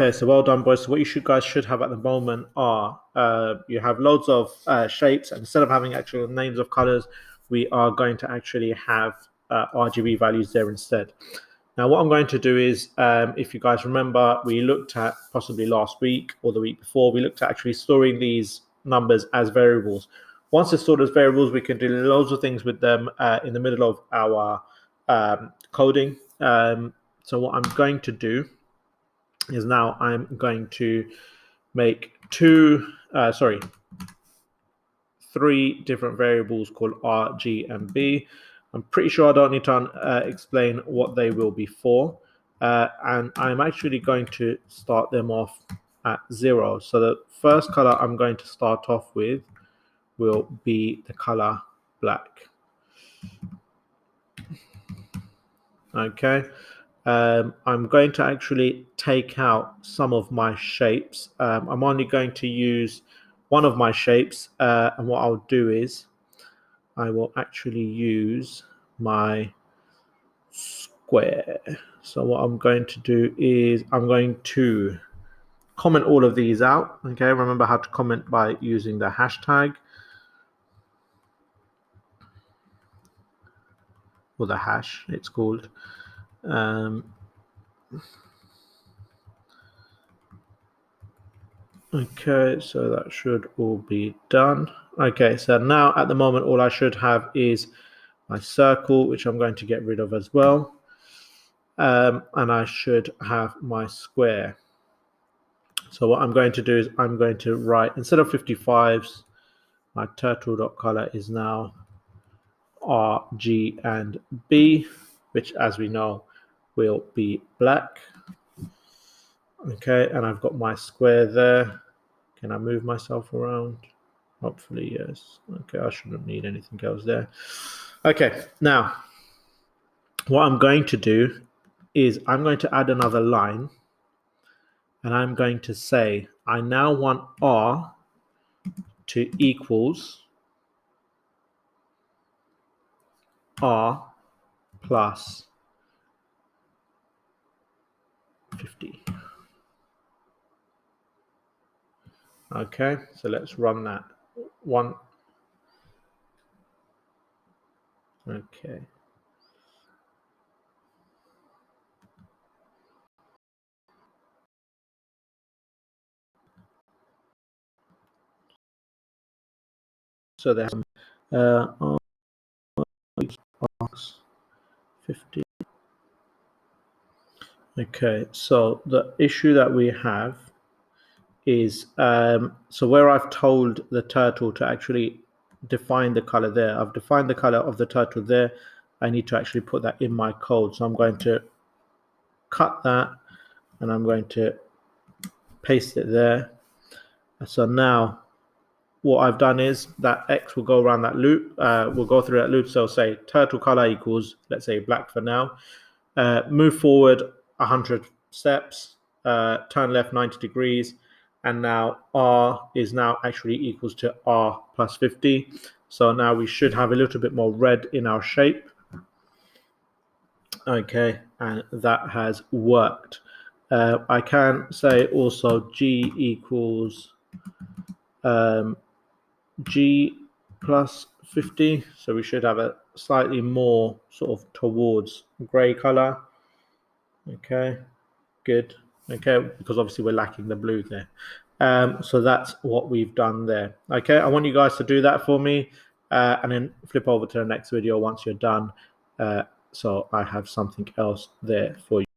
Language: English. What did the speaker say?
Okay, so well done, boys. So what you guys should have at the moment are you have loads of shapes, and instead of having actual names of colors, we are going to actually have RGB values there instead. Now, what I'm going to do is, if you guys remember, we looked at possibly last week or the week before, we looked at actually storing these numbers as variables. Once they're stored as variables, we can do loads of things with them in the middle of our coding. So what I'm going to do is now I'm going to make three different variables called R, G, and B. I'm pretty sure I don't need to explain what they will be for. And I'm actually going to start them off at 0. So the first color I'm going to start off with will be the color black. Okay. I'm going to actually take out some of my shapes. I'm only going to use one of my shapes, and what I'll do is I will actually use my square. So what I'm going to do is I'm going to comment all of these out. Okay, remember how to comment by using the hashtag or the hash, it's called. Okay, so that should all be done. Okay, so now at the moment, all I should have is my circle, which I'm going to get rid of as well. And I should have my square. So what I'm going to do is I'm going to write, instead of 55s, my turtle.color is now R, G, and B, which as we know will be black. Okay, and I've got my square there. Can I move myself around? Hopefully, yes. Okay, I shouldn't need anything else there. Okay, now what I'm going to do is I'm going to add another line, and I'm going to say I now want R to equals R plus 50. Okay, so let's run that one. Okay. So there's 50. Okay, so the issue that we have is so where I've told the turtle to actually define the color there, I've defined the color of the turtle there. I need to actually put that in my code. So I'm going to cut that and I'm going to paste it there. So now what I've done is that X will go around that loop, we'll go through that loop. So say turtle color equals, let's say black for now. Move forward 100 steps, turn left 90 degrees, and now R is now actually equals to R plus 50. So now we should have a little bit more red in our shape. Okay, and that has worked. I can say also G equals G plus 50. So we should have a slightly more sort of towards gray color. Okay, good. Okay, because obviously we're lacking the blue there. So that's what we've done there. Okay, I want you guys to do that for me, and then flip over to the next video once you're done. So I have something else there for you.